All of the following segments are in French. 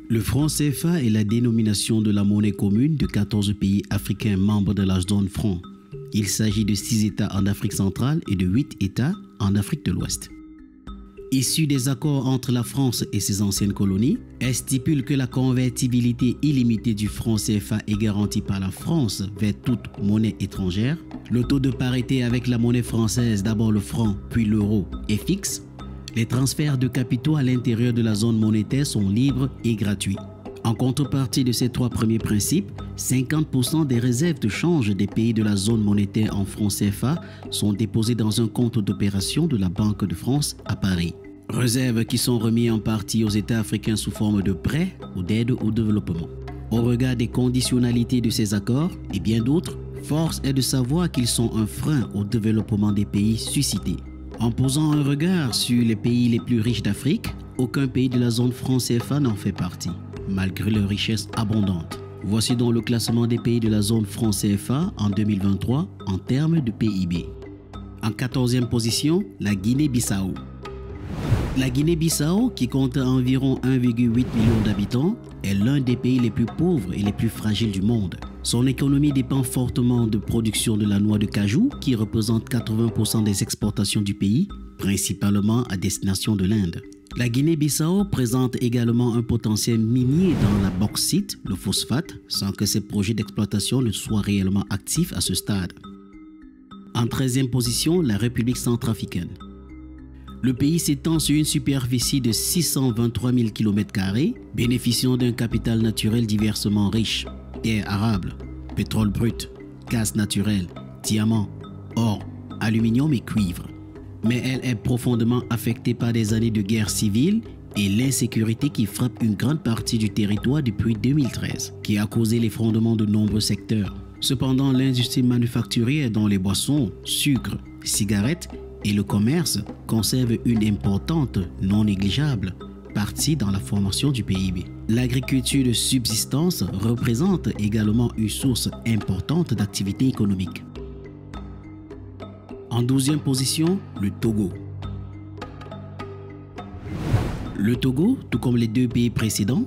Le franc CFA est la dénomination de la monnaie commune de 14 pays africains membres de la zone franc. Il s'agit de 6 États en Afrique centrale et de 8 États en Afrique de l'Ouest. Issu des accords entre la France et ses anciennes colonies, elle stipule que la convertibilité illimitée du franc CFA est garantie par la France vers toute monnaie étrangère. Le taux de parité avec la monnaie française, d'abord le franc puis l'euro, est fixe. Les transferts de capitaux à l'intérieur de la zone monétaire sont libres et gratuits. En contrepartie de ces 3 premiers principes, 50% des réserves de change des pays de la zone monétaire en francs CFA sont déposées dans un compte d'opération de la Banque de France à Paris. Réserves qui sont remises en partie aux États africains sous forme de prêts ou d'aide au développement. Au regard des conditionnalités de ces accords et bien d'autres, force est de savoir qu'ils sont un frein au développement des pays suscités. En posant un regard sur les pays les plus riches d'Afrique, aucun pays de la zone franc CFA n'en fait partie, malgré leurs richesses abondantes. Voici donc le classement des pays de la zone franc CFA en 2023 en termes de PIB. En 14e position, la Guinée-Bissau. La Guinée-Bissau, qui compte environ 1,8 million d'habitants, est l'un des pays les plus pauvres et les plus fragiles du monde. Son économie dépend fortement de production de la noix de cajou, qui représente 80% des exportations du pays, principalement à destination de l'Inde. La Guinée-Bissau présente également un potentiel minier dans la bauxite, le phosphate, sans que ces projets d'exploitation ne soient réellement actifs à ce stade. En 13e position, la République centrafricaine. Le pays s'étend sur une superficie de 623 000 km², bénéficiant d'un capital naturel diversement riche, terres arables, pétrole brut, gaz naturel, diamants, or, aluminium et cuivre. Mais elle est profondément affectée par des années de guerre civile et l'insécurité qui frappe une grande partie du territoire depuis 2013, qui a causé l'effondrement de nombreux secteurs. Cependant, l'industrie manufacturière dont les boissons, sucres, cigarettes et le commerce conservent une importante, non négligeable, partie dans la formation du PIB. L'agriculture de subsistance représente également une source importante d'activité économique. En 12e position, le Togo. Le Togo, tout comme les 2 pays précédents,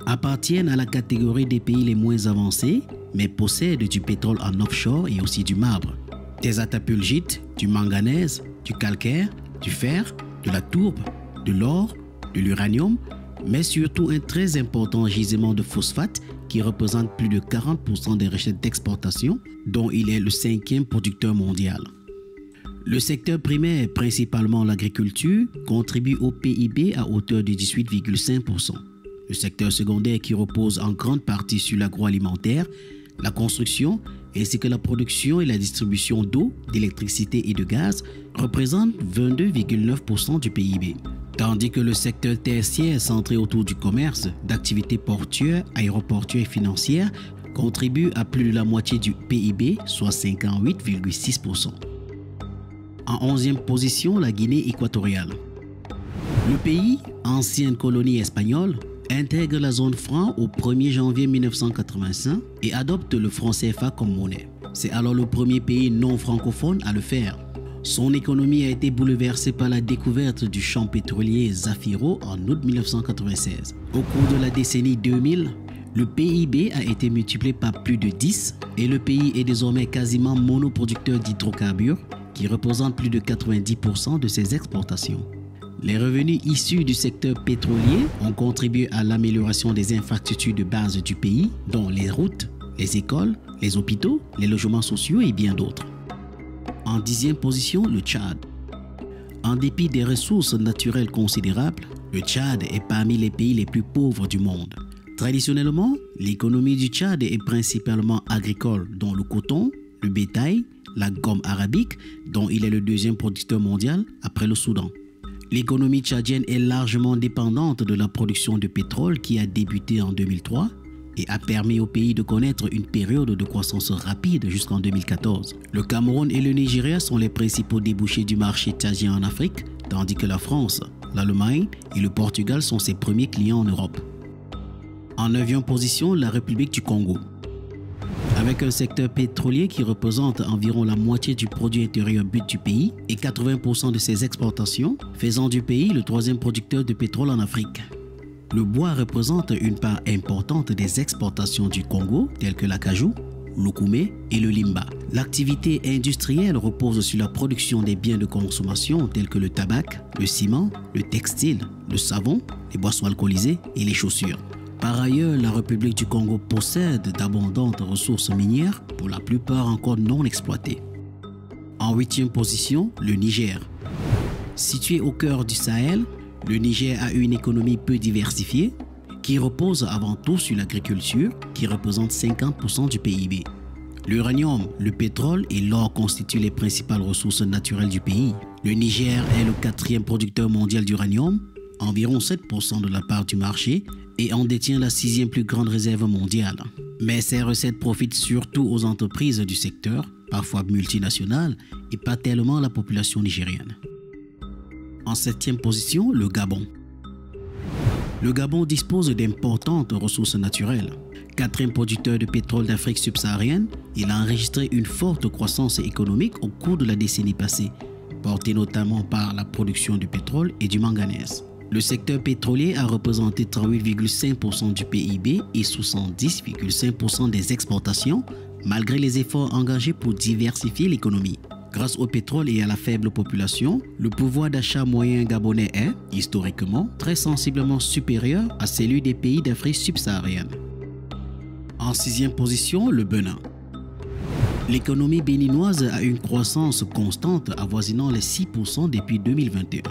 appartiennent à la catégorie des pays les moins avancés, mais possèdent du pétrole en offshore et aussi du marbre, des atapulgites, du manganèse, du calcaire, du fer, de la tourbe, de l'or, de l'uranium, mais surtout un très important gisement de phosphate qui représente plus de 40% des recettes d'exportation, dont il est le 5e producteur mondial. Le secteur primaire, principalement l'agriculture, contribue au PIB à hauteur de 18,5%. Le secteur secondaire, qui repose en grande partie sur l'agroalimentaire, la construction, ainsi que la production et la distribution d'eau, d'électricité et de gaz, représente 22,9% du PIB. Tandis que le secteur tertiaire, centré autour du commerce, d'activités portuaires, aéroportuaires et financières, contribue à plus de la moitié du PIB, soit 58,6%. En 11e position, la Guinée équatoriale. Le pays, ancienne colonie espagnole, intègre la zone franc au 1er janvier 1985 et adopte le franc CFA comme monnaie. C'est alors le premier pays non francophone à le faire. Son économie a été bouleversée par la découverte du champ pétrolier Zafiro en août 1996. Au cours de la décennie 2000, le PIB a été multiplié par plus de 10 et le pays est désormais quasiment monoproducteur d'hydrocarbures qui représente plus de 90% de ses exportations. Les revenus issus du secteur pétrolier ont contribué à l'amélioration des infrastructures de base du pays, dont les routes, les écoles, les hôpitaux, les logements sociaux et bien d'autres. En 10e position, le Tchad. En dépit des ressources naturelles considérables, le Tchad est parmi les pays les plus pauvres du monde. Traditionnellement, l'économie du Tchad est principalement agricole, dont le coton, le bétail, la gomme arabique, dont il est le 2e producteur mondial après le Soudan. L'économie tchadienne est largement dépendante de la production de pétrole qui a débuté en 2003 et a permis au pays de connaître une période de croissance rapide jusqu'en 2014. Le Cameroun et le Nigeria sont les principaux débouchés du marché tchadien en Afrique, tandis que la France, l'Allemagne et le Portugal sont ses premiers clients en Europe. En 9e position, la République du Congo. Avec un secteur pétrolier qui représente environ la moitié du produit intérieur brut du pays et 80% de ses exportations, faisant du pays le 3e producteur de pétrole en Afrique. Le bois représente une part importante des exportations du Congo, telles que l'acajou, l'oukoumé et le limba. L'activité industrielle repose sur la production des biens de consommation tels que le tabac, le ciment, le textile, le savon, les boissons alcoolisées et les chaussures. Par ailleurs, la République du Congo possède d'abondantes ressources minières, pour la plupart encore non exploitées. En 8e position, le Niger. Situé au cœur du Sahel, le Niger a une économie peu diversifiée qui repose avant tout sur l'agriculture qui représente 50% du PIB. L'uranium, le pétrole et l'or constituent les principales ressources naturelles du pays. Le Niger est le 4e producteur mondial d'uranium, environ 7% de la part du marché, et en détient la 6e plus grande réserve mondiale. Mais ces recettes profitent surtout aux entreprises du secteur, parfois multinationales, et pas tellement à la population nigérienne. En 7e position, le Gabon. Le Gabon dispose d'importantes ressources naturelles. 4e producteur de pétrole d'Afrique subsaharienne, il a enregistré une forte croissance économique au cours de la décennie passée, portée notamment par la production du pétrole et du manganèse. Le secteur pétrolier a représenté 38,5% du PIB et 70,5% des exportations, malgré les efforts engagés pour diversifier l'économie. Grâce au pétrole et à la faible population, le pouvoir d'achat moyen gabonais est, historiquement, très sensiblement supérieur à celui des pays d'Afrique subsaharienne. En 6e position, le Bénin. L'économie béninoise a une croissance constante avoisinant les 6% depuis 2021.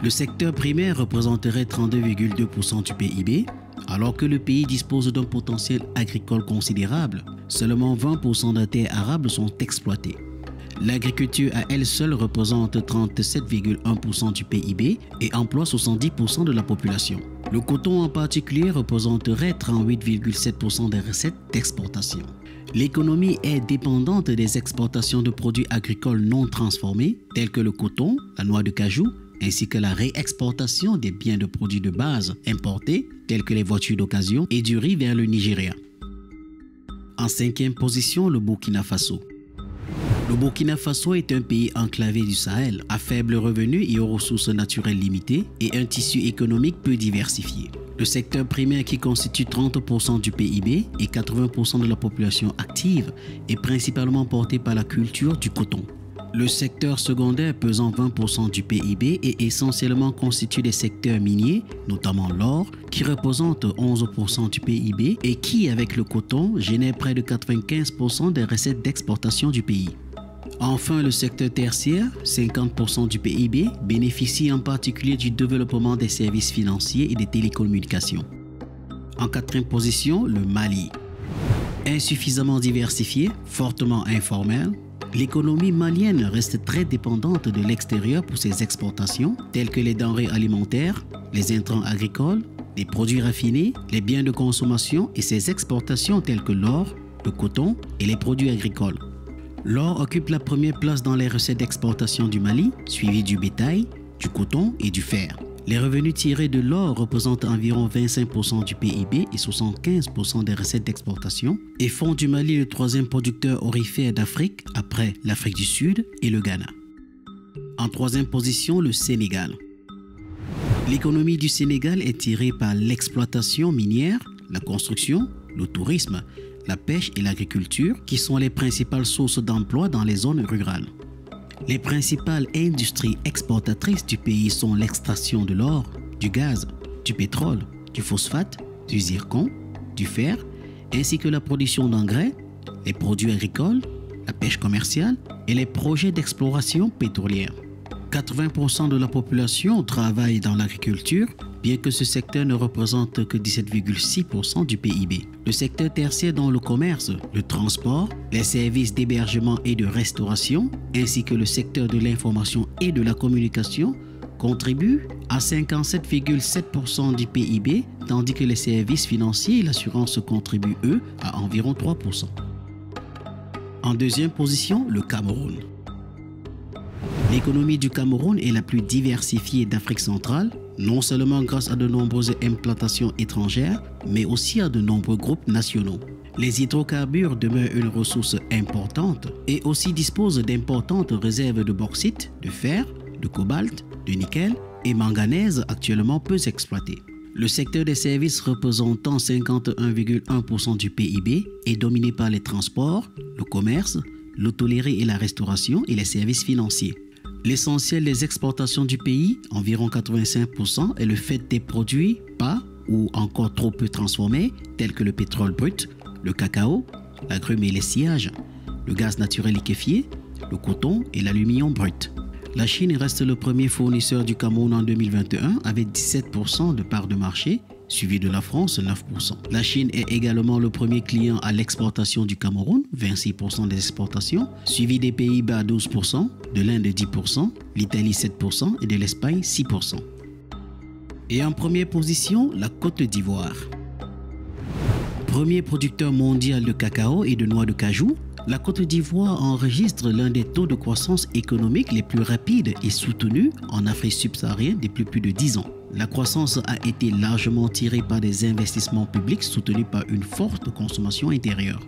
Le secteur primaire représenterait 32,2% du PIB, alors que le pays dispose d'un potentiel agricole considérable. Seulement 20% des terres arables sont exploitées. L'agriculture à elle seule représente 37,1% du PIB et emploie 70% de la population. Le coton en particulier représenterait 38,7% des recettes d'exportation. L'économie est dépendante des exportations de produits agricoles non transformés tels que le coton, la noix de cajou, ainsi que la réexportation des biens de produits de base importés tels que les voitures d'occasion et du riz vers le Nigeria. En 5e position, le Burkina Faso. Le Burkina Faso est un pays enclavé du Sahel, à faible revenu et aux ressources naturelles limitées et un tissu économique peu diversifié. Le secteur primaire qui constitue 30% du PIB et 80% de la population active est principalement porté par la culture du coton. Le secteur secondaire pesant 20% du PIB est essentiellement constitué des secteurs miniers, notamment l'or, qui représente 11% du PIB et qui, avec le coton, génère près de 95% des recettes d'exportation du pays. Enfin, le secteur tertiaire, 50% du PIB, bénéficie en particulier du développement des services financiers et des télécommunications. En 4e position, le Mali. Insuffisamment diversifié, fortement informel, l'économie malienne reste très dépendante de l'extérieur pour ses exportations, telles que les denrées alimentaires, les intrants agricoles, les produits raffinés, les biens de consommation et ses exportations telles que l'or, le coton et les produits agricoles. L'or occupe la première place dans les recettes d'exportation du Mali, suivi du bétail, du coton et du fer. Les revenus tirés de l'or représentent environ 25% du PIB et 75% des recettes d'exportation et font du Mali le 3e producteur aurifère d'Afrique après l'Afrique du Sud et le Ghana. En 3e position, le Sénégal. L'économie du Sénégal est tirée par l'exploitation minière, la construction, le tourisme, la pêche et l'agriculture qui sont les principales sources d'emploi dans les zones rurales. Les principales industries exportatrices du pays sont l'extraction de l'or, du gaz, du pétrole, du phosphate, du zircon, du fer, ainsi que la production d'engrais, les produits agricoles, la pêche commerciale et les projets d'exploration pétrolière. 80% de la population travaille dans l'agriculture, bien que ce secteur ne représente que 17,6% du PIB. Le secteur tertiaire dans le commerce, le transport, les services d'hébergement et de restauration, ainsi que le secteur de l'information et de la communication, contribuent à 57,7% du PIB, tandis que les services financiers et l'assurance contribuent, eux, à environ 3%. En 2e position, le Cameroun. L'économie du Cameroun est la plus diversifiée d'Afrique centrale, non seulement grâce à de nombreuses implantations étrangères, mais aussi à de nombreux groupes nationaux. Les hydrocarbures demeurent une ressource importante et aussi disposent d'importantes réserves de bauxite, de fer, de cobalt, de nickel et manganèse actuellement peu exploitées. Le secteur des services représentant 51,1% du PIB est dominé par les transports, le commerce, l'hôtellerie et la restauration et les services financiers. L'essentiel des exportations du pays, environ 85%, est le fait des produits pas ou encore trop peu transformés tels que le pétrole brut, le cacao, l'agrumes et les sciages, le gaz naturel liquéfié, le coton et l'aluminium brut. La Chine reste le premier fournisseur du Cameroun en 2021 avec 17% de part de marché, suivi de la France 9%. La Chine est également le premier client à l'exportation du Cameroun, 26% des exportations, suivi des Pays-Bas 12%, de l'Inde 10%, l'Italie 7% et de l'Espagne 6%. Et en première position, la Côte d'Ivoire. Premier producteur mondial de cacao et de noix de cajou, la Côte d'Ivoire enregistre l'un des taux de croissance économique les plus rapides et soutenus en Afrique subsaharienne depuis plus de 10 ans. La croissance a été largement tirée par des investissements publics soutenus par une forte consommation intérieure.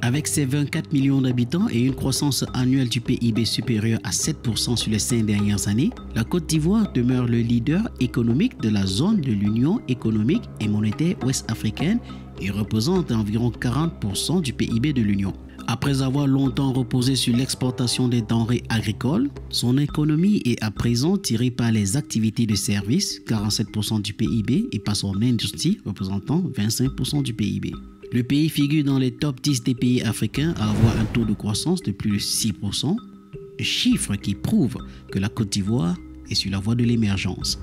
Avec ses 24 millions d'habitants et une croissance annuelle du PIB supérieure à 7% sur les 5 dernières années, la Côte d'Ivoire demeure le leader économique de la zone de l'Union économique et monétaire ouest-africaine et représente environ 40% du PIB de l'Union. Après avoir longtemps reposé sur l'exportation des denrées agricoles, son économie est à présent tirée par les activités de services, 47% du PIB, et par son industrie, représentant 25% du PIB. Le pays figure dans les top 10 des pays africains à avoir un taux de croissance de plus de 6%, chiffre qui prouve que la Côte d'Ivoire est sur la voie de l'émergence.